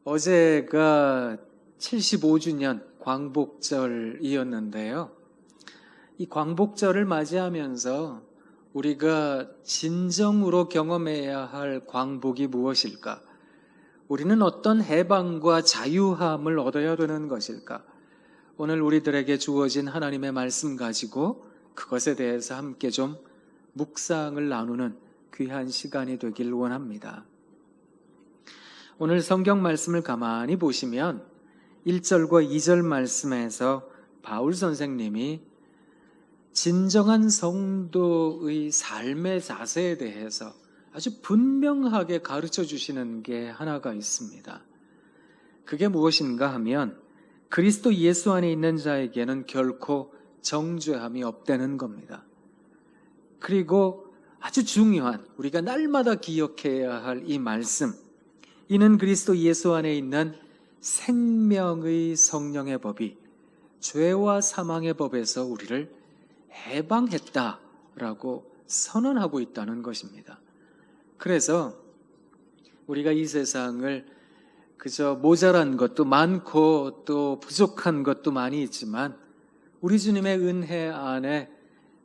어제가 75주년 광복절이었는데요. 이 광복절을 맞이하면서 우리가 진정으로 경험해야 할 광복이 무엇일까? 우리는 어떤 해방과 자유함을 얻어야 되는 것일까? 오늘 우리들에게 주어진 하나님의 말씀 가지고 그것에 대해서 함께 좀 묵상을 나누는 귀한 시간이 되길 원합니다. 오늘 성경 말씀을 가만히 보시면 1절과 2절 말씀에서 바울 선생님이 진정한 성도의 삶의 자세에 대해서 아주 분명하게 가르쳐 주시는 게 하나가 있습니다. 그게 무엇인가 하면 그리스도 예수 안에 있는 자에게는 결코 정죄함이 없다는 겁니다. 그리고 아주 중요한 우리가 날마다 기억해야 할 이 말씀, 이는 그리스도 예수 안에 있는 생명의 성령의 법이 죄와 사망의 법에서 우리를 해방했다라고 선언하고 있다는 것입니다. 그래서 우리가 이 세상을 그저 모자란 것도 많고 또 부족한 것도 많이 있지만 우리 주님의 은혜 안에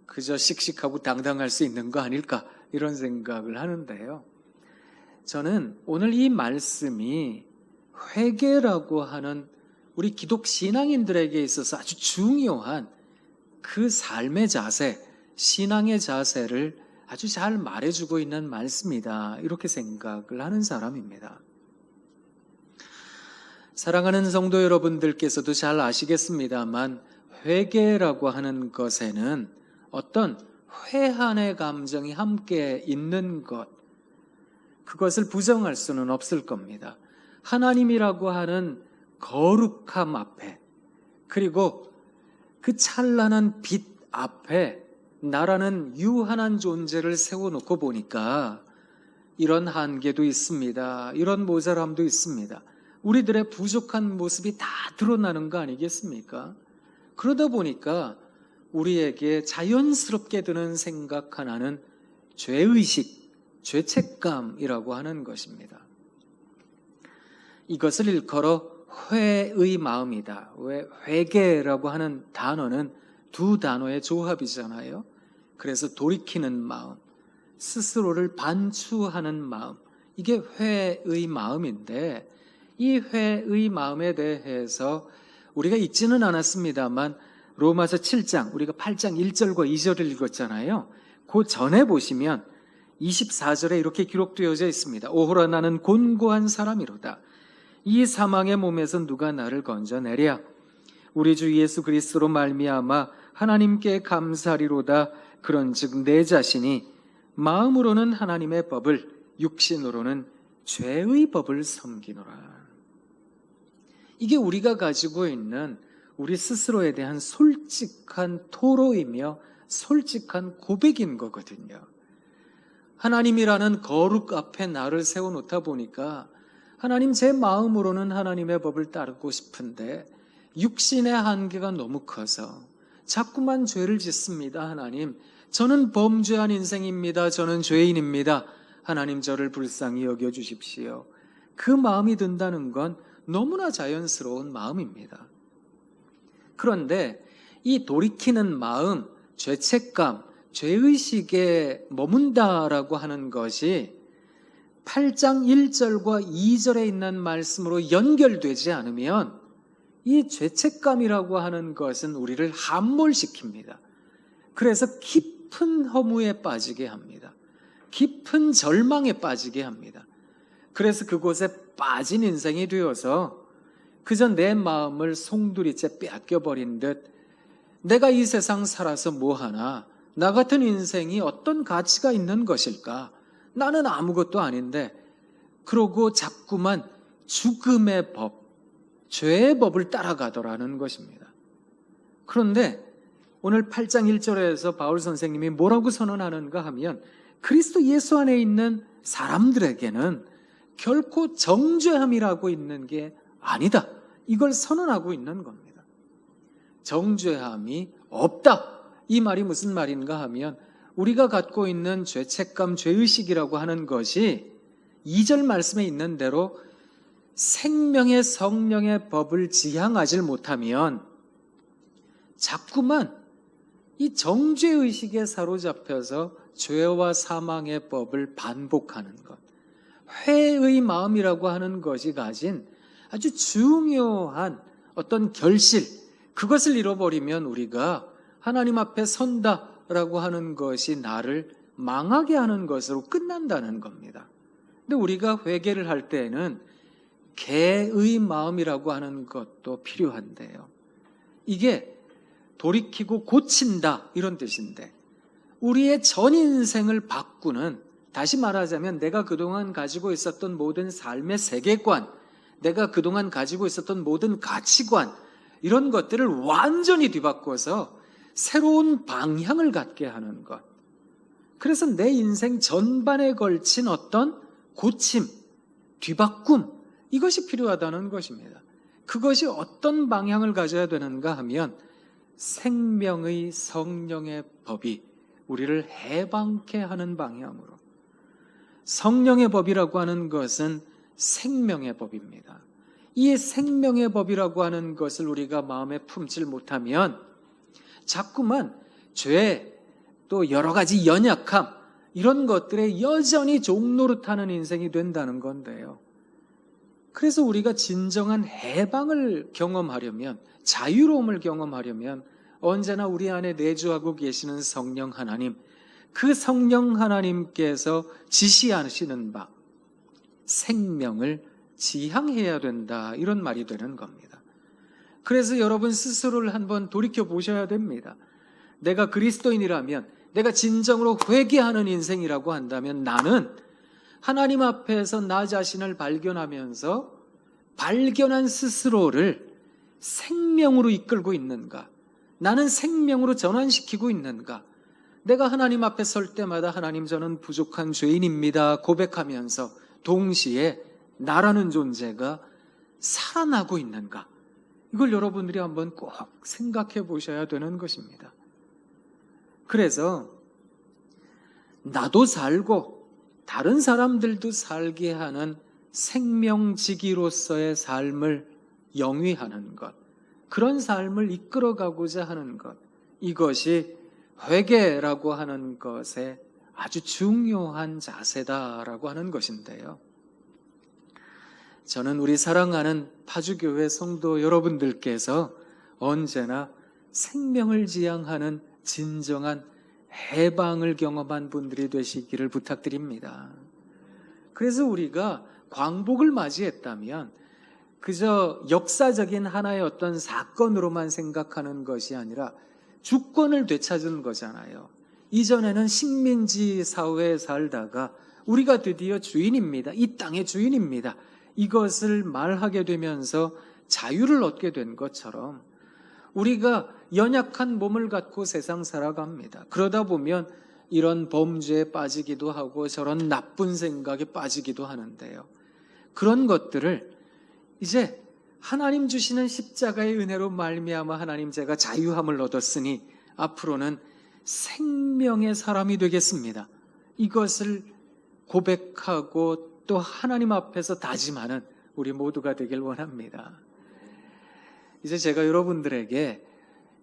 그저 씩씩하고 당당할 수 있는 거 아닐까, 이런 생각을 하는데요. 저는 오늘 이 말씀이 회개라고 하는 우리 기독 신앙인들에게 있어서 아주 중요한 그 삶의 자세, 신앙의 자세를 아주 잘 말해주고 있는 말씀이다, 이렇게 생각을 하는 사람입니다. 사랑하는 성도 여러분들께서도 잘 아시겠습니다만 회개라고 하는 것에는 어떤 회한의 감정이 함께 있는 것, 그것을 부정할 수는 없을 겁니다. 하나님이라고 하는 거룩함 앞에, 그리고 그 찬란한 빛 앞에 나라는 유한한 존재를 세워놓고 보니까 이런 한계도 있습니다. 이런 모자람도 있습니다. 우리들의 부족한 모습이 다 드러나는 거 아니겠습니까? 그러다 보니까 우리에게 자연스럽게 드는 생각 하나는 죄의식, 죄책감이라고 하는 것입니다. 이것을 일컬어 회의 마음이다. 왜 회개라고 하는 단어는 두 단어의 조합이잖아요. 그래서 돌이키는 마음, 스스로를 반추하는 마음, 이게 회의 마음인데, 이 회의 마음에 대해서 우리가 읽지는 않았습니다만 로마서 7장, 우리가 8장 1절과 2절을 읽었잖아요. 그 전에 보시면 24절에 이렇게 기록되어져 있습니다. 오호라, 나는 곤고한 사람이로다. 이 사망의 몸에서 누가 나를 건져내랴. 우리 주 예수 그리스도로 말미암아 하나님께 감사리로다. 그런즉 내 자신이 마음으로는 하나님의 법을, 육신으로는 죄의 법을 섬기노라. 이게 우리가 가지고 있는 우리 스스로에 대한 솔직한 토로이며 솔직한 고백인 거거든요. 하나님이라는 거룩 앞에 나를 세워놓다 보니까 하나님, 제 마음으로는 하나님의 법을 따르고 싶은데 육신의 한계가 너무 커서 자꾸만 죄를 짓습니다. 하나님, 저는 범죄한 인생입니다. 저는 죄인입니다. 하나님, 저를 불쌍히 여겨주십시오. 그 마음이 든다는 건 너무나 자연스러운 마음입니다. 그런데 이 돌이키는 마음, 죄책감, 죄의식에 머문다라고 하는 것이 8장 1절과 2절에 있는 말씀으로 연결되지 않으면 이 죄책감이라고 하는 것은 우리를 함몰시킵니다. 그래서 깊은 허무에 빠지게 합니다. 깊은 절망에 빠지게 합니다. 그래서 그곳에 빠진 인생이 되어서 그저 내 마음을 송두리째 빼앗겨버린 듯, 내가 이 세상 살아서 뭐하나, 나 같은 인생이 어떤 가치가 있는 것일까, 나는 아무것도 아닌데, 그러고 자꾸만 죽음의 법, 죄의 법을 따라가더라는 것입니다. 그런데 오늘 8장 1절에서 바울 선생님이 뭐라고 선언하는가 하면, 그리스도 예수 안에 있는 사람들에게는 결코 정죄함이라고 있는 게 아니다, 이걸 선언하고 있는 겁니다. 정죄함이 없다, 이 말이 무슨 말인가 하면 우리가 갖고 있는 죄책감, 죄의식이라고 하는 것이 2절 말씀에 있는 대로 생명의 성령의 법을 지향하지 못하면 자꾸만 이 정죄의식에 사로잡혀서 죄와 사망의 법을 반복하는 것, 회의 마음이라고 하는 것이 가진 아주 중요한 어떤 결실, 그것을 잃어버리면 우리가 하나님 앞에 선다라고 하는 것이 나를 망하게 하는 것으로 끝난다는 겁니다. 근데 우리가 회개를 할 때에는 개의 마음이라고 하는 것도 필요한데요. 이게 돌이키고 고친다 이런 뜻인데, 우리의 전 인생을 바꾸는, 다시 말하자면 내가 그동안 가지고 있었던 모든 삶의 세계관, 내가 그동안 가지고 있었던 모든 가치관, 이런 것들을 완전히 뒤바꿔서 새로운 방향을 갖게 하는 것. 그래서 내 인생 전반에 걸친 어떤 고침, 뒤바꿈, 이것이 필요하다는 것입니다. 그것이 어떤 방향을 가져야 되는가 하면 생명의 성령의 법이 우리를 해방케 하는 방향으로. 성령의 법이라고 하는 것은 생명의 법입니다. 이 생명의 법이라고 하는 것을 우리가 마음에 품질 못하면 자꾸만 죄, 또 여러 가지 연약함, 이런 것들에 여전히 종노릇하는 인생이 된다는 건데요. 그래서 우리가 진정한 해방을 경험하려면, 자유로움을 경험하려면 언제나 우리 안에 내주하고 계시는 성령 하나님, 그 성령 하나님께서 지시하시는 바 생명을 지향해야 된다, 이런 말이 되는 겁니다. 그래서 여러분 스스로를 한번 돌이켜 보셔야 됩니다. 내가 그리스도인이라면, 내가 진정으로 회개하는 인생이라고 한다면 나는 하나님 앞에서 나 자신을 발견하면서 발견한 스스로를 생명으로 이끌고 있는가? 나는 생명으로 전환시키고 있는가? 내가 하나님 앞에 설 때마다 하나님, 저는 부족한 죄인입니다 고백하면서 동시에 나라는 존재가 살아나고 있는가? 이걸 여러분들이 한번 꼭 생각해 보셔야 되는 것입니다. 그래서 나도 살고 다른 사람들도 살게 하는 생명지기로서의 삶을 영위하는 것, 그런 삶을 이끌어가고자 하는 것, 이것이 회개라고 하는 것의 아주 중요한 자세다라고 하는 것인데요. 저는 우리 사랑하는 파주교회 성도 여러분들께서 언제나 생명을 지향하는 진정한 해방을 경험한 분들이 되시기를 부탁드립니다. 그래서 우리가 광복을 맞이했다면 그저 역사적인 하나의 어떤 사건으로만 생각하는 것이 아니라 주권을 되찾은 거잖아요. 이전에는 식민지 사회에 살다가 우리가 드디어 주인입니다. 이 땅의 주인입니다. 이것을 말하게 되면서 자유를 얻게 된 것처럼 우리가 연약한 몸을 갖고 세상 살아갑니다. 그러다 보면 이런 범죄에 빠지기도 하고 저런 나쁜 생각에 빠지기도 하는데요. 그런 것들을 이제 하나님 주시는 십자가의 은혜로 말미암아 하나님, 제가 자유함을 얻었으니 앞으로는 생명의 사람이 되겠습니다. 이것을 고백하고 또 하나님 앞에서 다짐하는 우리 모두가 되길 원합니다. 이제 제가 여러분들에게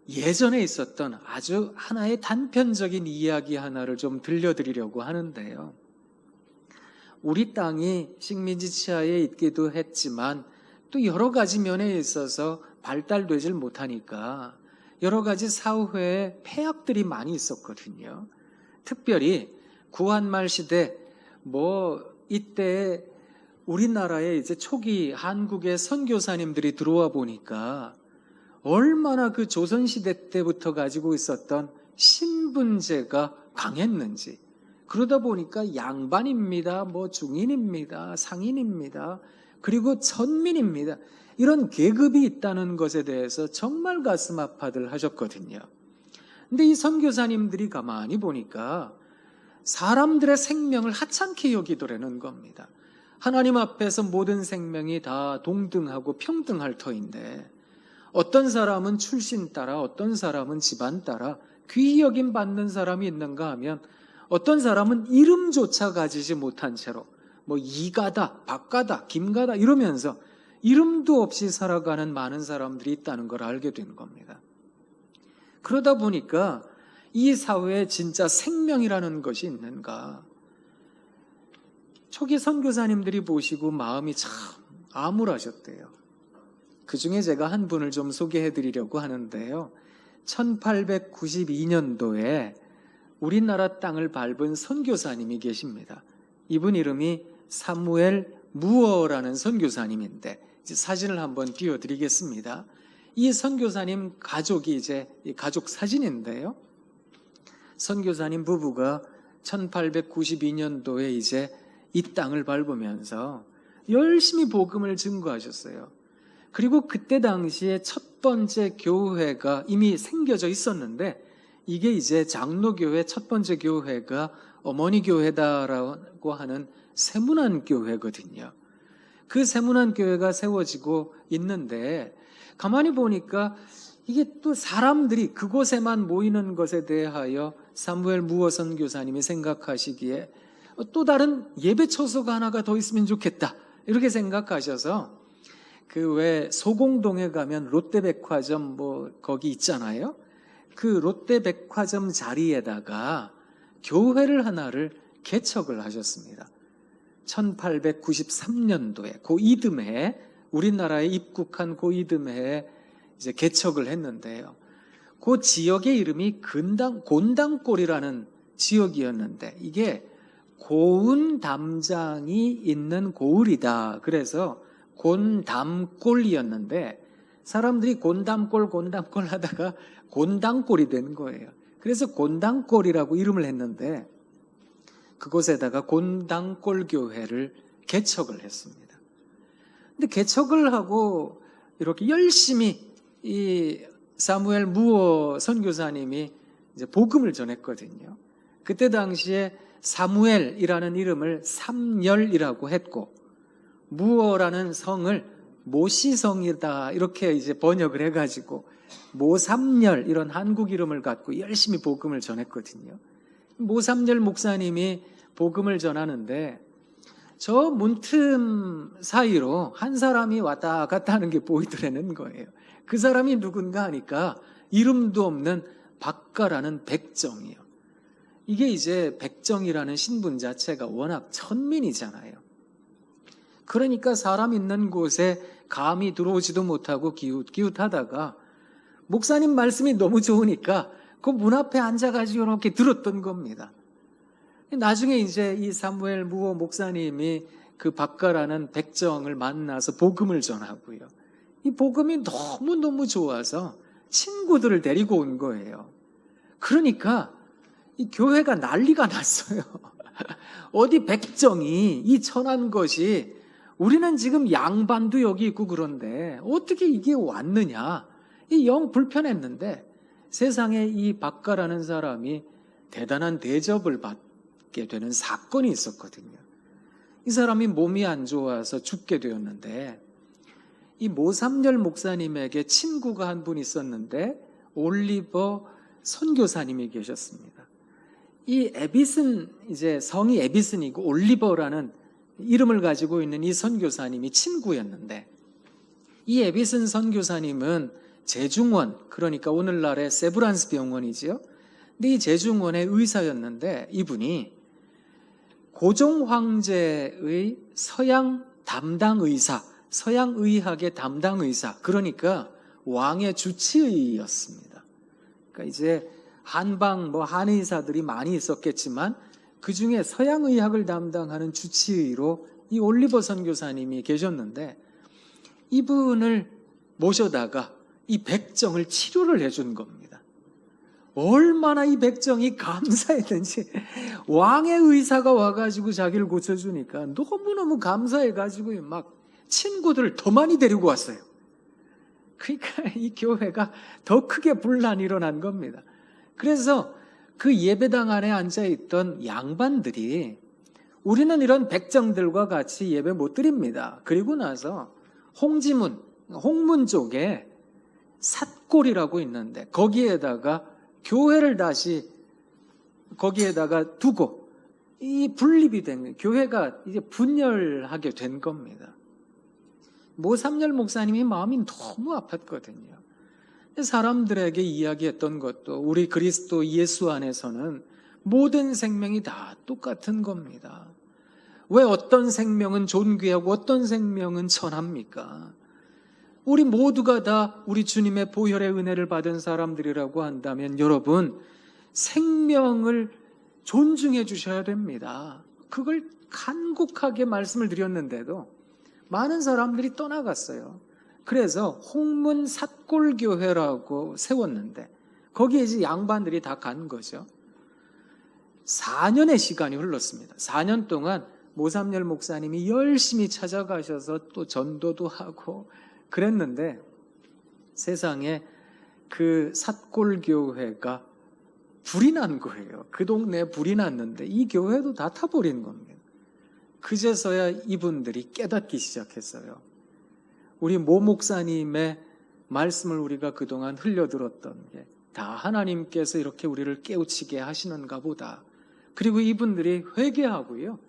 예전에 있었던 아주 하나의 단편적인 이야기 하나를 좀 들려드리려고 하는데요. 우리 땅이 식민지 치하에 있기도 했지만 또 여러 가지 면에 있어서 발달되질 못하니까 여러 가지 사회에 폐악들이 많이 있었거든요. 특별히 구한말 시대, 이때 우리나라에 이제 초기 한국의 선교사님들이 들어와 보니까 얼마나 그 조선시대 때부터 가지고 있었던 신분제가 강했는지, 그러다 보니까 양반입니다, 중인입니다, 상인입니다, 그리고 천민입니다, 이런 계급이 있다는 것에 대해서 정말 가슴 아파들 하셨거든요. 근데 이 선교사님들이 가만히 보니까 사람들의 생명을 하찮게 여기더라는 겁니다. 하나님 앞에서 모든 생명이 다 동등하고 평등할 터인데 어떤 사람은 출신 따라, 어떤 사람은 집안 따라 귀히 여김 받는 사람이 있는가 하면 어떤 사람은 이름조차 가지지 못한 채로 이가다, 박가다, 김가다 이러면서 이름도 없이 살아가는 많은 사람들이 있다는 걸 알게 된 겁니다. 그러다 보니까 이 사회에 진짜 생명이라는 것이 있는가? 초기 선교사님들이 보시고 마음이 참 암울하셨대요. 그 중에 제가 한 분을 좀 소개해 드리려고 하는데요. 1892년도에 우리나라 땅을 밟은 선교사님이 계십니다. 이분 이름이 사무엘 무어라는 선교사님인데, 이제 사진을 한번 띄워드리겠습니다. 이 선교사님 가족이 이제 가족 사진인데요. 선교사님 부부가 1892년도에 이제 이 땅을 밟으면서 열심히 복음을 증거하셨어요. 그리고 그때 당시에 첫 번째 교회가 이미 생겨져 있었는데, 이게 이제 장로교회 첫 번째 교회가 어머니 교회다라고 하는 세문안 교회거든요. 그 세문안 교회가 세워지고 있는데, 가만히 보니까 이게 또 사람들이 그곳에만 모이는 것에 대하여 사무엘 무어 선교사님이 생각하시기에 또 다른 예배 처소가 하나가 더 있으면 좋겠다, 이렇게 생각하셔서 그 왜 소공동에 가면 롯데백화점 거기 있잖아요. 그 롯데백화점 자리에다가 교회를 하나를 개척을 하셨습니다. 1893년도에 그 이듬해, 우리나라에 입국한 그 이듬해에 이제 개척을 했는데요. 그 지역의 이름이 곤당골이라는 지역이었는데, 이게 고운 담장이 있는 고을이다. 그래서 곤담골이었는데, 사람들이 곤담골 하다가 곤당골이 된 거예요. 그래서 곤당골이라고 이름을 했는데, 그곳에다가 곤당골 교회를 개척을 했습니다. 근데 개척을 하고 이렇게 열심히 이 사무엘 무어 선교사님이 이제 복음을 전했거든요. 그때 당시에 사무엘이라는 이름을 삼열이라고 했고, 무어라는 성을 모시성이다 이렇게 이제 번역을 해가지고 모삼열 이런 한국 이름을 갖고 열심히 복음을 전했거든요. 모삼열 목사님이 복음을 전하는데, 저 문틈 사이로 한 사람이 왔다 갔다 하는 게 보이더라는 거예요. 그 사람이 누군가 하니까 이름도 없는 박가라는 백정이요. 이게 이제 백정이라는 신분 자체가 워낙 천민이잖아요. 그러니까 사람 있는 곳에 감히 들어오지도 못하고 기웃기웃하다가 목사님 말씀이 너무 좋으니까 그 문 앞에 앉아가지고 이렇게 들었던 겁니다. 나중에 이제 이 사무엘 무어 목사님이 그 박가라는 백정을 만나서 복음을 전하고요. 이 복음이 너무너무 좋아서 친구들을 데리고 온 거예요. 그러니까 이 교회가 난리가 났어요. 어디 백정이 이 천한 것이, 우리는 지금 양반도 여기 있고 그런데 어떻게 이게 왔느냐, 이 영 불편했는데, 세상에 이 박가라는 사람이 대단한 대접을 받게 되는 사건이 있었거든요. 이 사람이 몸이 안 좋아서 죽게 되었는데, 이 모삼열 목사님에게 친구가 한 분 있었는데 올리버 선교사님이 계셨습니다. 이 에비슨, 이제 성이 에비슨이고 올리버라는 이름을 가지고 있는 이 선교사님이 친구였는데, 이 에비슨 선교사님은 제중원, 그러니까 오늘날의 세브란스 병원이지요. 근데 이 제중원의 의사였는데, 이분이 고종 황제의 서양 담당 의사, 서양의학의 담당 의사, 그러니까 왕의 주치의였습니다. 그러니까 이제 한방 한의사들이 많이 있었겠지만 그 중에 서양의학을 담당하는 주치의로 이 올리버 선교사님이 계셨는데, 이분을 모셔다가 이 백정을 치료를 해준 겁니다. 얼마나 이 백정이 감사했는지, 왕의 의사가 와가지고 자기를 고쳐주니까 너무너무 감사해가지고 막 친구들을 더 많이 데리고 왔어요. 그러니까 이 교회가 더 크게 분란이 일어난 겁니다. 그래서 그 예배당 안에 앉아있던 양반들이, 우리는 이런 백정들과 같이 예배 못 드립니다. 그리고 나서 홍문 쪽에 삿골이라고 있는데, 거기에다가 교회를 다시 거기에다가 두고 이 분립이 된, 교회가 이제 분열하게 된 겁니다. 모삼열 목사님이 마음이 너무 아팠거든요. 사람들에게 이야기했던 것도 우리 그리스도 예수 안에서는 모든 생명이 다 똑같은 겁니다. 왜 어떤 생명은 존귀하고 어떤 생명은 천합니까? 우리 모두가 다 우리 주님의 보혈의 은혜를 받은 사람들이라고 한다면 여러분, 생명을 존중해 주셔야 됩니다. 그걸 간곡하게 말씀을 드렸는데도 많은 사람들이 떠나갔어요. 그래서 홍문 삿골교회라고 세웠는데 거기에 이제 양반들이 다 간 거죠. 4년의 시간이 흘렀습니다. 4년 동안 모삼열 목사님이 열심히 찾아가셔서 또 전도도 하고 그랬는데 세상에 그 삿골교회가 불이 난 거예요. 그 동네에 불이 났는데 이 교회도 다 타버린 겁니다. 그제서야 이분들이 깨닫기 시작했어요. 우리 모 목사님의 말씀을 우리가 그동안 흘려들었던 게 다 하나님께서 이렇게 우리를 깨우치게 하시는가 보다. 그리고 이분들이 회개하고요.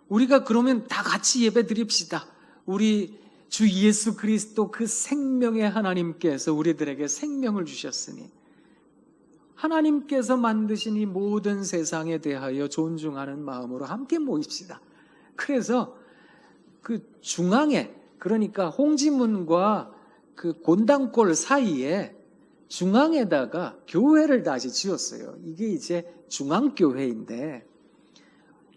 우리가 그러면 다 같이 예배 드립시다. 우리 주 예수 그리스도 그 생명의 하나님께서 우리들에게 생명을 주셨으니 하나님께서 만드신 이 모든 세상에 대하여 존중하는 마음으로 함께 모입시다. 그래서 그 중앙에, 그러니까 홍지문과 그 곤당골 사이에 중앙에다가 교회를 다시 지었어요. 이게 이제 중앙교회인데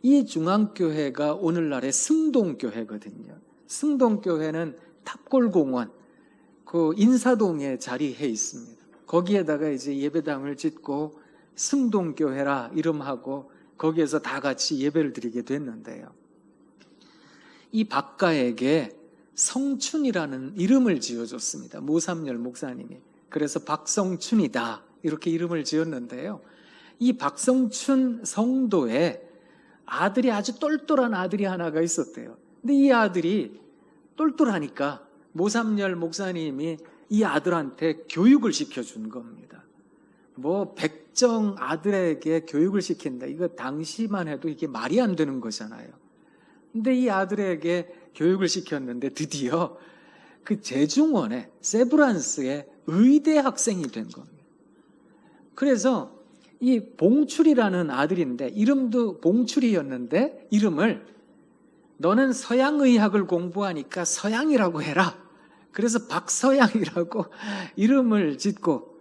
이 중앙교회가 오늘날의 승동교회거든요. 승동교회는 탑골공원 그 인사동에 자리해 있습니다. 거기에다가 이제 예배당을 짓고 승동교회라 이름하고 거기에서 다 같이 예배를 드리게 됐는데요. 이 박가에게 성춘이라는 이름을 지어줬습니다. 모삼열 목사님이. 그래서 박성춘이다 이렇게 이름을 지었는데요. 이 박성춘 성도에 아들이 아주 똘똘한 아들이 하나가 있었대요. 근데 이 아들이 똘똘하니까 모삼열 목사님이 이 아들한테 교육을 시켜준 겁니다. 뭐 백정 아들에게 교육을 시킨다. 이거 당시만 해도 이게 말이 안 되는 거잖아요. 근데 이 아들에게 교육을 시켰는데 드디어 그 제중원에 세브란스의 의대 학생이 된 겁니다. 그래서 이 봉출이라는 아들인데 이름도 봉출이었는데 이름을 너는 서양의학을 공부하니까 서양이라고 해라. 그래서 박서양이라고 이름을 짓고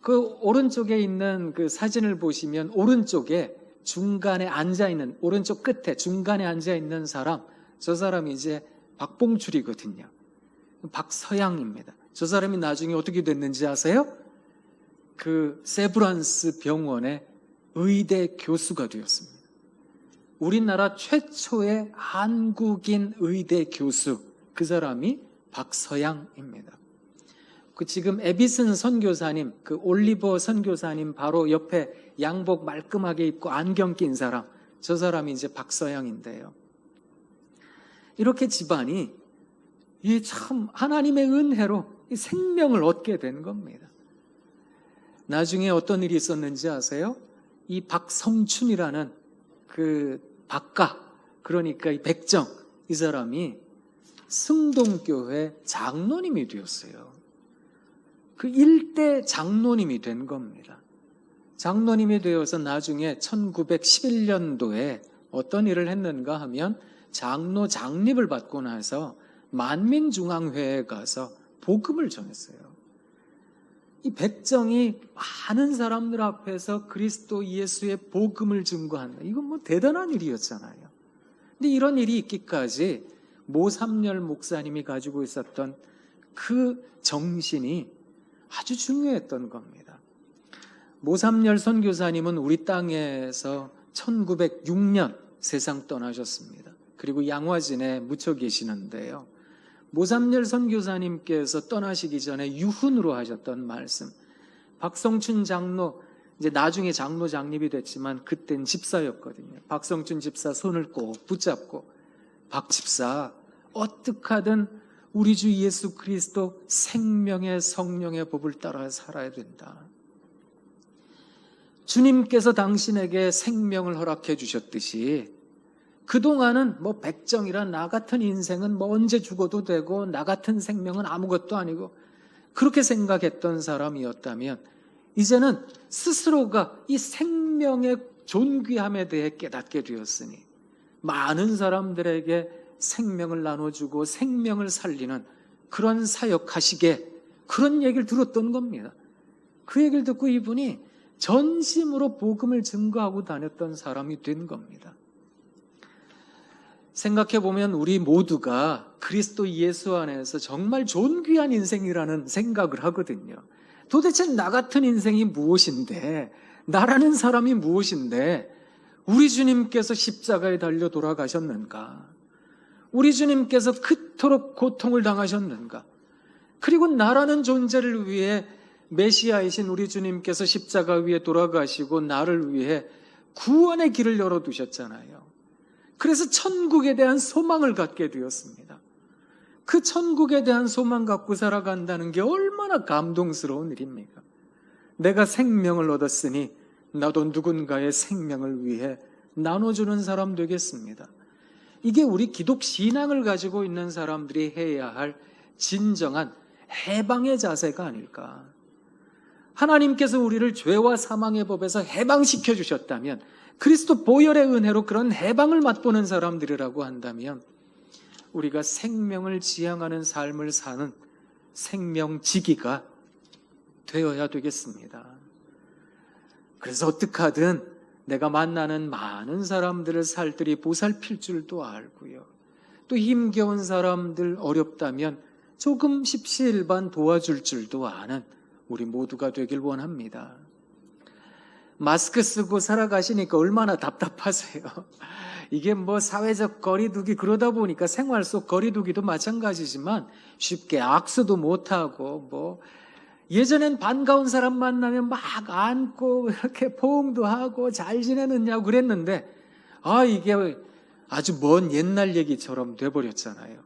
그 오른쪽에 있는 그 사진을 보시면 오른쪽에 중간에 앉아있는 오른쪽 끝에 중간에 앉아있는 사람 저 사람이 이제 박봉출이거든요. 박서양입니다. 저 사람이 나중에 어떻게 됐는지 아세요? 그 세브란스 병원의 의대 교수가 되었습니다. 우리나라 최초의 한국인 의대 교수 그 사람이 박서양입니다. 그 지금 에비슨 선교사님 그 올리버 선교사님 바로 옆에 양복 말끔하게 입고 안경 낀 사람 저 사람이 이제 박서양인데요. 이렇게 집안이 이 참 하나님의 은혜로 이 생명을 얻게 된 겁니다. 나중에 어떤 일이 있었는지 아세요? 이 박성춘이라는 그 박가 그러니까 이 백정 이 사람이 승동교회 장로님이 되었어요. 그 일대 장로님이 된 겁니다. 장로님이 되어서 나중에 1911년도에 어떤 일을 했는가 하면 장로 장립을 받고 나서 만민중앙회에 가서 복음을 전했어요. 이 백정이 많은 사람들 앞에서 그리스도 예수의 복음을 증거한다. 이건 뭐 대단한 일이었잖아요. 근데 이런 일이 있기까지 모삼열 목사님이 가지고 있었던 그 정신이 아주 중요했던 겁니다. 모삼열 선교사님은 우리 땅에서 1906년 세상 떠나셨습니다. 그리고 양화진에 묻혀 계시는데요. 모삼열 선교사님께서 떠나시기 전에 유훈으로 하셨던 말씀. 박성춘 장로, 이제 나중에 장로 장립이 됐지만 그땐 집사였거든요. 박성춘 집사 손을 꼭 붙잡고 박 집사 어떻게 하든 우리 주 예수 그리스도 생명의 성령의 법을 따라 살아야 된다. 주님께서 당신에게 생명을 허락해 주셨듯이 그동안은 뭐 백정이라 나 같은 인생은 뭐 언제 죽어도 되고 나 같은 생명은 아무것도 아니고 그렇게 생각했던 사람이었다면 이제는 스스로가 이 생명의 존귀함에 대해 깨닫게 되었으니 많은 사람들에게 생명을 나눠주고 생명을 살리는 그런 사역하시게 그런 얘기를 들었던 겁니다. 그 얘기를 듣고 이분이 전심으로 복음을 증거하고 다녔던 사람이 된 겁니다. 생각해보면 우리 모두가 그리스도 예수 안에서 정말 존귀한 인생이라는 생각을 하거든요. 도대체 나 같은 인생이 무엇인데, 나라는 사람이 무엇인데 우리 주님께서 십자가에 달려 돌아가셨는가? 우리 주님께서 그토록 고통을 당하셨는가? 그리고 나라는 존재를 위해 메시아이신 우리 주님께서 십자가 위에 돌아가시고 나를 위해 구원의 길을 열어두셨잖아요. 그래서 천국에 대한 소망을 갖게 되었습니다. 그 천국에 대한 소망 갖고 살아간다는 게 얼마나 감동스러운 일입니까? 내가 생명을 얻었으니 나도 누군가의 생명을 위해 나눠주는 사람 되겠습니다. 이게 우리 기독 신앙을 가지고 있는 사람들이 해야 할 진정한 해방의 자세가 아닐까. 하나님께서 우리를 죄와 사망의 법에서 해방시켜 주셨다면, 그리스도 보혈의 은혜로 그런 해방을 맛보는 사람들이라고 한다면 우리가 생명을 지향하는 삶을 사는 생명지기가 되어야 되겠습니다. 그래서 어떻게 하든 내가 만나는 많은 사람들을 살뜰히 보살필 줄도 알고요. 또 힘겨운 사람들 어렵다면 조금 십시일반 도와줄 줄도 아는 우리 모두가 되길 원합니다. 마스크 쓰고 살아가시니까 얼마나 답답하세요. 이게 뭐 사회적 거리두기 그러다 보니까 생활 속 거리두기도 마찬가지지만 쉽게 악수도 못하고 뭐 예전엔 반가운 사람 만나면 막 안고 이렇게 포옹도 하고 잘 지내느냐고 그랬는데 이게 아주 먼 옛날 얘기처럼 돼버렸잖아요.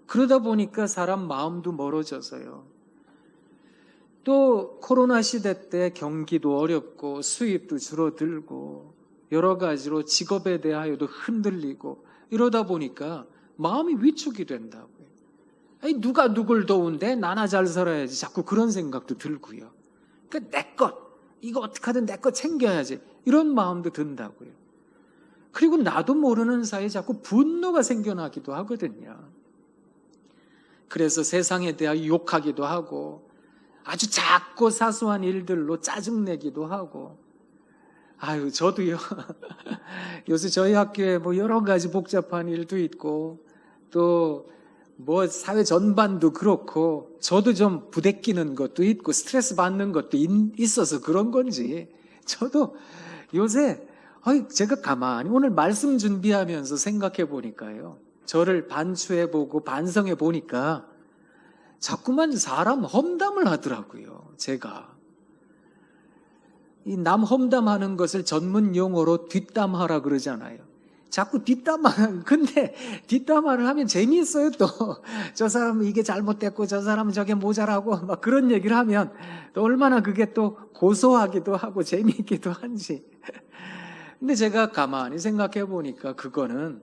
그러다 보니까 사람 마음도 멀어져서요. 또 코로나 시대 때 경기도 어렵고 수입도 줄어들고 여러 가지로 직업에 대하여도 흔들리고 이러다 보니까 마음이 위축이 된다고요. 누가 누굴 도운데 나나 잘 살아야지 자꾸 그런 생각도 들고요. 그러니까 내 것, 이거 어떻게 하든 내 것 챙겨야지 이런 마음도 든다고요. 그리고 나도 모르는 사이에 자꾸 분노가 생겨나기도 하거든요. 그래서 세상에 대하여 욕하기도 하고 아주 작고 사소한 일들로 짜증내기도 하고 저도요. 요새 저희 학교에 뭐 여러 가지 복잡한 일도 있고 또 뭐 사회 전반도 그렇고 저도 좀 부대끼는 것도 있고 스트레스 받는 것도 있어서 그런 건지 저도 요새 제가 가만히 오늘 말씀 준비하면서 생각해 보니까요. 저를 반추해 보고 반성해 보니까 자꾸만 사람 험담을 하더라고요. 제가 이 남 험담하는 것을 전문 용어로 뒷담화라 그러잖아요. 자꾸 뒷담화, 근데 뒷담화를 하면 재미있어요. 또 저 사람은 이게 잘못됐고 저 사람은 저게 모자라고 막 그런 얘기를 하면 또 얼마나 그게 또 고소하기도 하고 재미있기도 한지. 근데 제가 가만히 생각해 보니까 그거는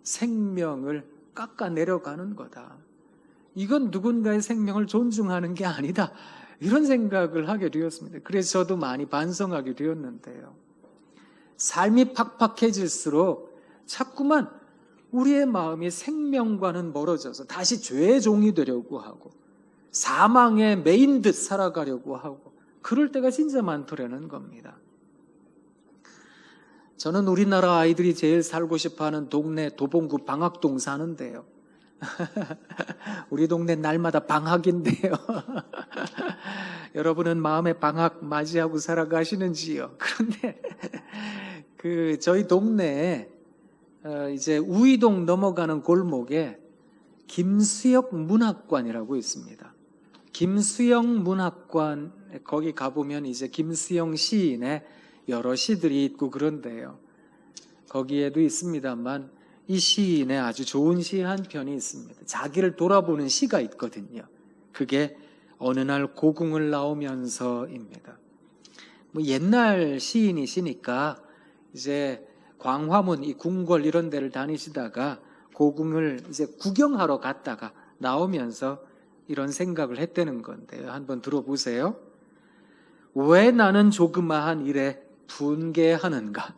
생명을 깎아내려가는 거다. 이건 누군가의 생명을 존중하는 게 아니다. 이런 생각을 하게 되었습니다. 그래서 저도 많이 반성하게 되었는데요. 삶이 팍팍해질수록 자꾸만 우리의 마음이 생명과는 멀어져서 다시 죄의 종이 되려고 하고 사망의 매인 듯 살아가려고 하고 그럴 때가 진짜 많더라는 겁니다. 저는 우리나라 아이들이 제일 살고 싶어하는 동네 도봉구 방학동 사는데요. 우리 동네 날마다 방학인데요. 여러분은 마음의 방학 맞이하고 살아가시는지요? 그런데 저희 동네에 이제 우이동 넘어가는 골목에 김수역 문학관이라고 있습니다. 김수역 문학관 거기 가보면 이제 김수영 시인의 여러 시들이 있고 그런데요. 거기에도 있습니다만 이 시인의 아주 좋은 시 한 편이 있습니다. 자기를 돌아보는 시가 있거든요. 그게 어느 날 고궁을 나오면서입니다. 뭐 옛날 시인이시니까 이제 광화문, 이 궁궐 이런 데를 다니시다가 고궁을 이제 구경하러 갔다가 나오면서 이런 생각을 했다는 건데요. 한번 들어보세요. 왜 나는 조그마한 일에 분개하는가?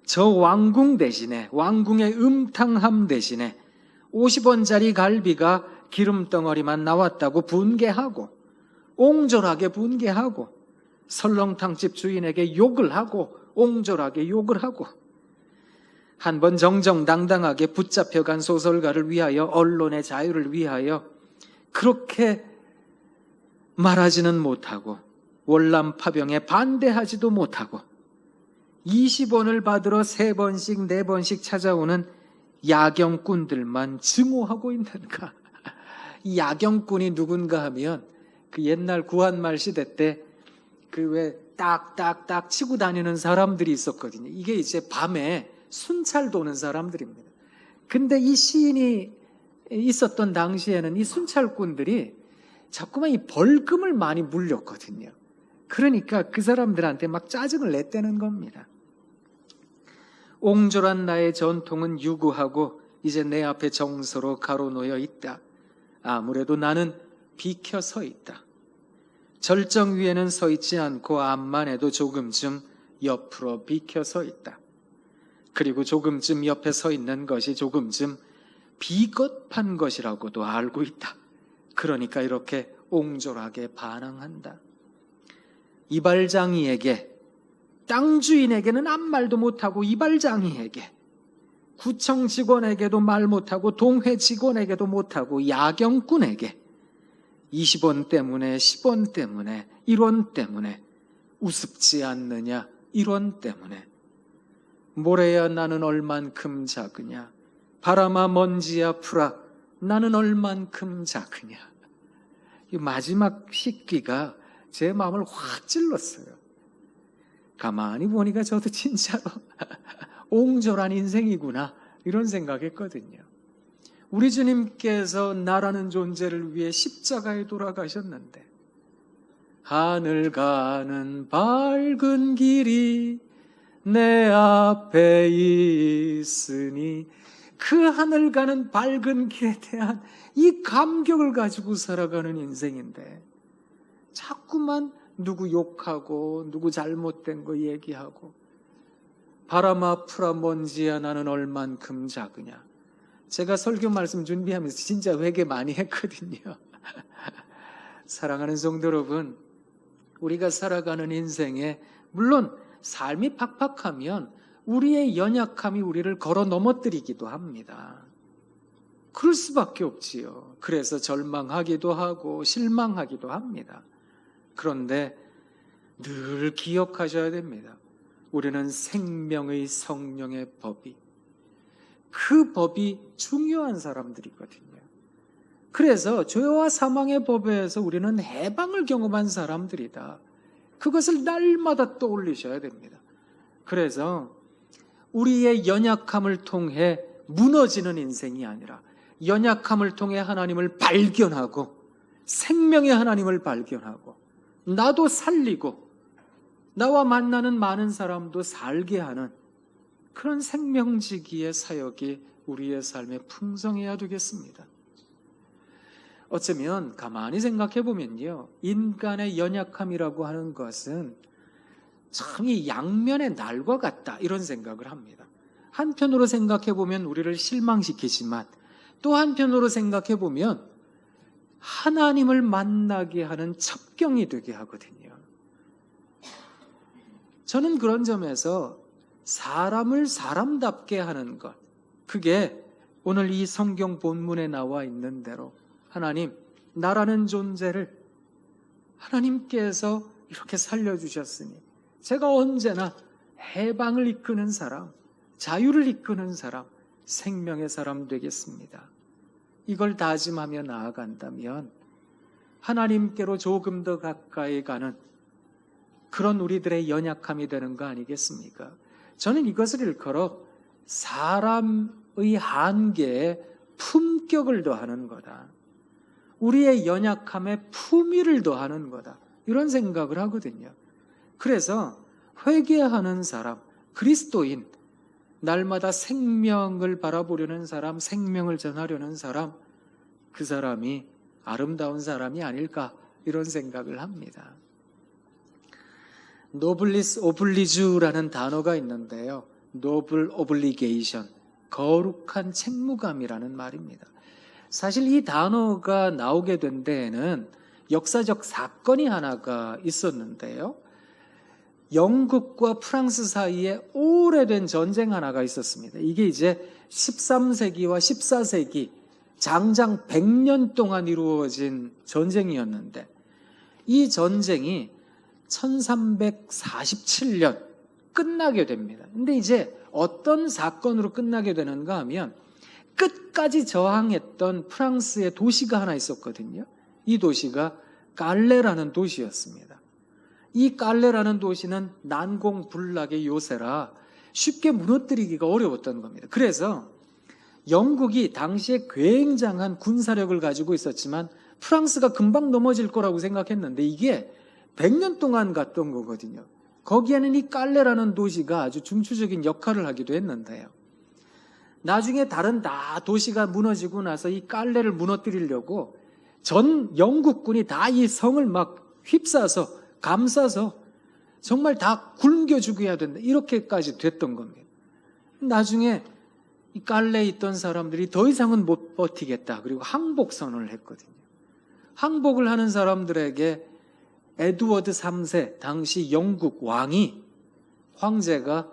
저 왕궁 대신에, 왕궁의 음탕함 대신에 50원짜리 갈비가 기름덩어리만 나왔다고 분개하고, 옹졸하게 분개하고, 설렁탕집 주인에게 욕을 하고, 옹졸하게 욕을 하고, 한번 정정당당하게 붙잡혀간 소설가를 위하여, 언론의 자유를 위하여 그렇게 말하지는 못하고, 월남 파병에 반대하지도 못하고, 20원을 받으러 3번씩 4번씩 찾아오는 야경꾼들만 증오하고 있는가? 이 야경꾼이 누군가 하면 그 옛날 구한말 시대 때 그 왜 딱딱딱 치고 다니는 사람들이 있었거든요. 이게 이제 밤에 순찰 도는 사람들입니다. 근데 이 시인이 있었던 당시에는 이 순찰꾼들이 자꾸만 이 벌금을 많이 물렸거든요. 그러니까 그 사람들한테 막 짜증을 냈다는 겁니다. 옹졸한 나의 전통은 유구하고 이제 내 앞에 정서로 가로놓여 있다. 아무래도 나는 비켜 서 있다. 절정 위에는 서 있지 않고 앞만 해도 조금쯤 옆으로 비켜 서 있다. 그리고 조금쯤 옆에 서 있는 것이 조금쯤 비겁한 것이라고도 알고 있다. 그러니까 이렇게 옹졸하게 반항한다. 이발장이에게, 땅 주인에게는 아무 말도 못하고 이발장이에게, 구청 직원에게도 말 못하고 동회 직원에게도 못하고 야경꾼에게 20원 때문에 10원 때문에 1원 때문에 우습지 않느냐 1원 때문에 모래야 나는 얼만큼 작으냐 바람아 먼지야 풀아 나는 얼만큼 작으냐. 이 마지막 식기가 제 마음을 확 찔렀어요. 가만히 보니까 저도 진짜로 옹졸한 인생이구나 이런 생각했거든요. 우리 주님께서 나라는 존재를 위해 십자가에 돌아가셨는데 하늘 가는 밝은 길이 내 앞에 있으니 그 하늘 가는 밝은 길에 대한 이 감격을 가지고 살아가는 인생인데 자꾸만 누구 욕하고 누구 잘못된 거 얘기하고 바람아 풀아 먼지야 나는 얼만큼 작으냐. 제가 설교 말씀 준비하면서 진짜 회개 많이 했거든요. 사랑하는 성도 여러분, 우리가 살아가는 인생에 물론 삶이 팍팍하면 우리의 연약함이 우리를 걸어 넘어뜨리기도 합니다. 그럴 수밖에 없지요. 그래서 절망하기도 하고 실망하기도 합니다. 그런데 늘 기억하셔야 됩니다. 우리는 생명의 성령의 법이, 그 법이 중요한 사람들이거든요. 그래서 죄와 사망의 법에서 우리는 해방을 경험한 사람들이다. 그것을 날마다 떠올리셔야 됩니다. 그래서 우리의 연약함을 통해 무너지는 인생이 아니라 연약함을 통해 하나님을 발견하고 생명의 하나님을 발견하고 나도 살리고 나와 만나는 많은 사람도 살게 하는 그런 생명지기의 사역이 우리의 삶에 풍성해야 되겠습니다. 어쩌면 가만히 생각해 보면요, 인간의 연약함이라고 하는 것은 참 이 양면의 날과 같다 이런 생각을 합니다. 한편으로 생각해 보면 우리를 실망시키지만 또 한편으로 생각해 보면 하나님을 만나게 하는 첩경이 되게 하거든요. 저는 그런 점에서 사람을 사람답게 하는 것, 그게 오늘 이 성경 본문에 나와 있는 대로 하나님, 나라는 존재를 하나님께서 이렇게 살려주셨으니 제가 언제나 해방을 이끄는 사람, 자유를 이끄는 사람, 생명의 사람 되겠습니다. 이걸 다짐하며 나아간다면 하나님께로 조금 더 가까이 가는 그런 우리들의 연약함이 되는 거 아니겠습니까? 저는 이것을 일컬어 사람의 한계에 품격을 더하는 거다. 우리의 연약함에 품위를 더하는 거다. 이런 생각을 하거든요. 그래서 회개하는 사람, 그리스도인, 날마다 생명을 바라보려는 사람, 생명을 전하려는 사람, 그 사람이 아름다운 사람이 아닐까 이런 생각을 합니다. 노블리스 오블리주라는 단어가 있는데요. 노블 오블리게이션, 거룩한 책무감이라는 말입니다. 사실 이 단어가 나오게 된 데에는 역사적 사건이 하나가 있었는데요. 영국과 프랑스 사이에 오래된 전쟁 하나가 있었습니다. 이게 이제 13세기와 14세기 장장 100년 동안 이루어진 전쟁이었는데, 이 전쟁이 1347년 끝나게 됩니다. 근데 이제 어떤 사건으로 끝나게 되는가 하면, 끝까지 저항했던 프랑스의 도시가 하나 있었거든요. 이 도시가 깔레라는 도시였습니다. 이 깔레라는 도시는 난공불락의 요새라 쉽게 무너뜨리기가 어려웠던 겁니다. 그래서 영국이 당시에 굉장한 군사력을 가지고 있었지만 프랑스가 금방 넘어질 거라고 생각했는데 이게 100년 동안 갔던 거거든요. 거기에는 이 깔레라는 도시가 아주 중추적인 역할을 하기도 했는데요. 나중에 다른 도시가 무너지고 나서 이 깔레를 무너뜨리려고 전 영국군이 다 이 성을 막 휩싸서 감싸서 정말 다 굶겨 죽여야 된다, 이렇게까지 됐던 겁니다. 나중에 이 깔레에 있던 사람들이 더 이상은 못 버티겠다, 그리고 항복 선언을 했거든요. 항복을 하는 사람들에게 에드워드 3세 당시 영국 황제가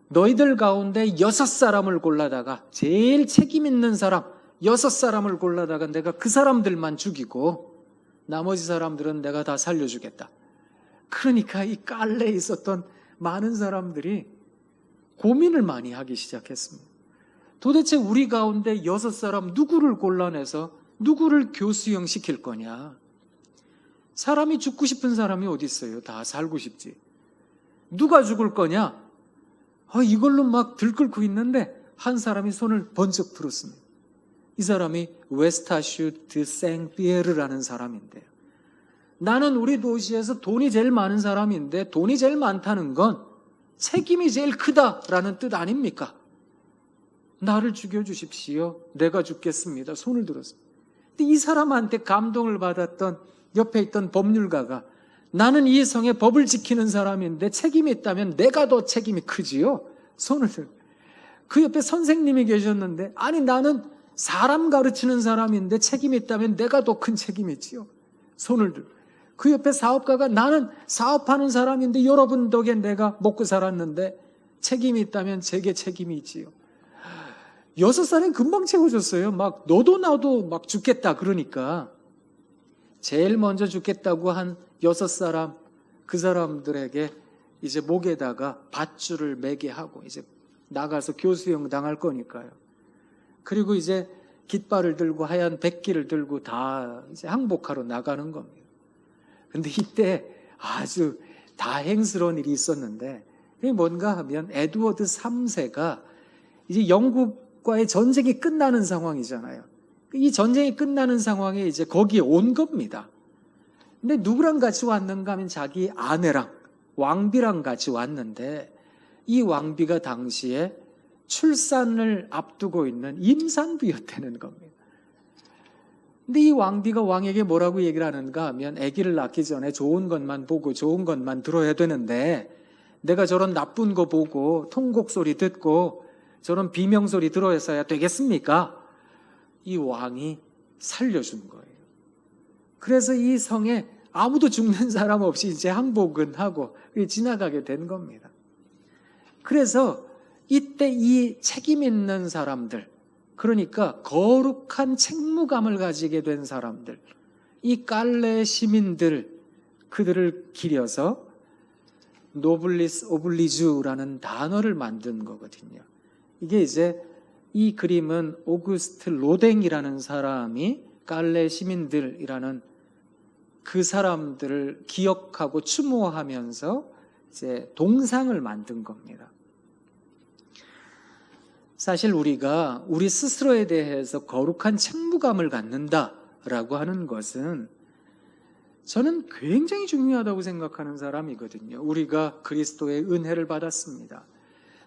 너희들 가운데 6사람을 골라다가, 제일 책임 있는 사람 6사람을 골라다가 내가 그 사람들만 죽이고 나머지 사람들은 내가 다 살려주겠다. 그러니까 이 깔레에 있었던 많은 사람들이 고민을 많이 하기 시작했습니다. 도대체 우리 가운데 6사람 누구를 골라내서 누구를 교수형 시킬 거냐? 사람이 죽고 싶은 사람이 어디 있어요? 다 살고 싶지. 누가 죽을 거냐? 이걸로 막 들끓고 있는데 한 사람이 손을 번쩍 들었습니다. 이 사람이 웨스타슈 드 생피에르라는 사람인데요. 나는 우리 도시에서 돈이 제일 많은 사람인데 돈이 제일 많다는 건 책임이 제일 크다라는 뜻 아닙니까? 나를 죽여주십시오. 내가 죽겠습니다. 손을 들었습니다. 근데 이 사람한테 감동을 받았던 옆에 있던 법률가가, 나는 이 성의 법을 지키는 사람인데 책임이 있다면 내가 더 책임이 크지요? 손을 들고. 그 옆에 선생님이 계셨는데, 아니 나는 사람 가르치는 사람인데 책임이 있다면 내가 더 큰 책임이 있지요? 손을 들고. 그 옆에 사업가가, 나는 사업하는 사람인데 여러분 덕에 내가 먹고 살았는데 책임이 있다면 제게 책임이 있지요? 6살은 금방 채워줬어요. 막 너도 나도 막 죽겠다 그러니까. 제일 먼저 죽겠다고 한 6사람, 그 사람들에게 이제 목에다가 밧줄을 매게 하고 이제 나가서 교수형 당할 거니까요. 그리고 이제 깃발을 들고 하얀 백기를 들고 다 이제 항복하러 나가는 겁니다. 근데 이때 아주 다행스러운 일이 있었는데, 그게 뭔가 하면 에드워드 3세가 이제 영국과의 전쟁이 끝나는 상황이잖아요. 이 전쟁이 끝나는 상황에 이제 거기에 온 겁니다. 근데 누구랑 같이 왔는가 하면 자기 아내랑 왕비랑 같이 왔는데, 이 왕비가 당시에 출산을 앞두고 있는 임산부였다는 겁니다. 근데 이 왕비가 왕에게 뭐라고 얘기를 하는가 하면, 아기를 낳기 전에 좋은 것만 보고 좋은 것만 들어야 되는데 내가 저런 나쁜 거 보고 통곡 소리 듣고 저런 비명 소리 들어야 되겠습니까? 이 왕이 살려준 거예요. 그래서 이 성에 아무도 죽는 사람 없이 이제 항복은 하고 지나가게 된 겁니다. 그래서 이때 이 책임 있는 사람들, 그러니까 거룩한 책무감을 가지게 된 사람들, 이 깔레 시민들, 그들을 기려서 노블리스 오블리주라는 단어를 만든 거거든요. 이게 이제 이 그림은 오구스트 로댕이라는 사람이 깔레 시민들이라는 그 사람들을 기억하고 추모하면서 이제 동상을 만든 겁니다. 사실 우리가 우리 스스로에 대해서 거룩한 책무감을 갖는다라고 하는 것은 저는 굉장히 중요하다고 생각하는 사람이거든요. 우리가 그리스도의 은혜를 받았습니다.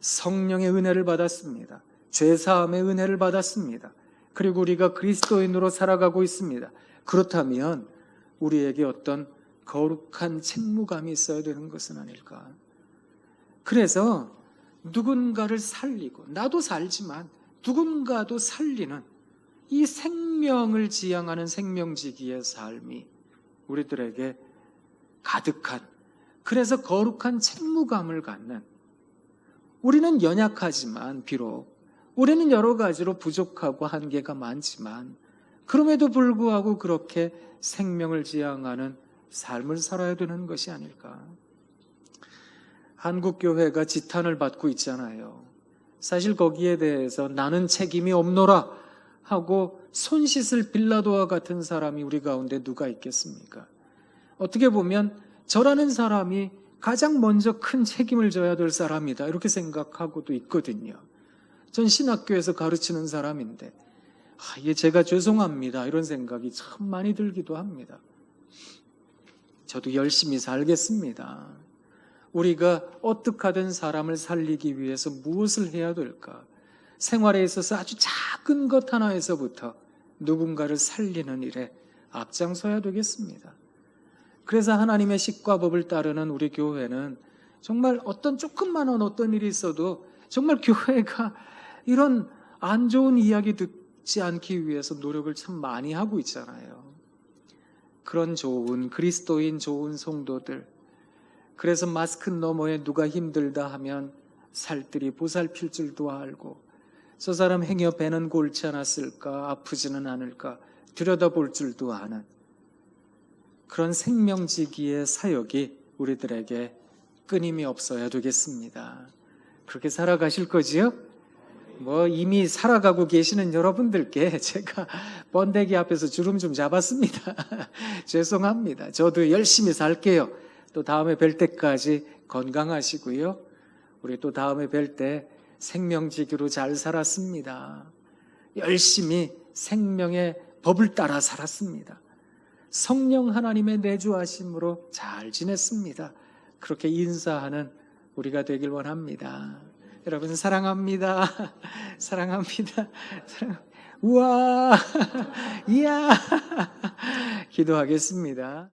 성령의 은혜를 받았습니다. 죄사함의 은혜를 받았습니다. 그리고 우리가 그리스도인으로 살아가고 있습니다. 그렇다면 우리에게 어떤 거룩한 책무감이 있어야 되는 것은 아닐까? 그래서 누군가를 살리고, 나도 살지만 누군가도 살리는 이 생명을 지향하는 생명지기의 삶이 우리들에게 가득한, 그래서 거룩한 책무감을 갖는, 우리는 연약하지만 비록 우리는 여러 가지로 부족하고 한계가 많지만 그럼에도 불구하고 그렇게 생명을 지향하는 삶을 살아야 되는 것이 아닐까? 한국교회가 지탄을 받고 있잖아요. 사실 거기에 대해서 나는 책임이 없노라 하고 손 씻을 빌라도와 같은 사람이 우리 가운데 누가 있겠습니까? 어떻게 보면 저라는 사람이 가장 먼저 큰 책임을 져야 될 사람이다, 이렇게 생각하고도 있거든요. 전 신학교에서 가르치는 사람인데 이게 제가 죄송합니다, 이런 생각이 참 많이 들기도 합니다. 저도 열심히 살겠습니다. 우리가 어떻게 하든 사람을 살리기 위해서 무엇을 해야 될까? 생활에 있어서 아주 작은 것 하나에서부터 누군가를 살리는 일에 앞장서야 되겠습니다. 그래서 하나님의 식과 법을 따르는 우리 교회는 정말 어떤 조금만한 어떤 일이 있어도 정말 교회가 이런 안 좋은 이야기 듣지 않기 위해서 노력을 참 많이 하고 있잖아요. 그런 좋은 그리스도인 좋은 성도들, 그래서 마스크 너머에 누가 힘들다 하면 살뜰히 보살필 줄도 알고, 저 사람 행여 배는 골치 않았을까, 아프지는 않을까 들여다볼 줄도 아는 그런 생명지기의 사역이 우리들에게 끊임이 없어야 되겠습니다. 그렇게 살아가실 거지요? 이미 살아가고 계시는 여러분들께 제가 번데기 앞에서 주름 좀 잡았습니다. 죄송합니다. 저도 열심히 살게요. 또 다음에 뵐 때까지 건강하시고요. 우리 또 다음에 뵐 때 생명지기로 잘 살았습니다. 열심히 생명의 법을 따라 살았습니다. 성령 하나님의 내주하심으로 잘 지냈습니다. 그렇게 인사하는 우리가 되길 원합니다. 여러분 사랑합니다. 사랑합니다. 우와, 이야. 기도하겠습니다.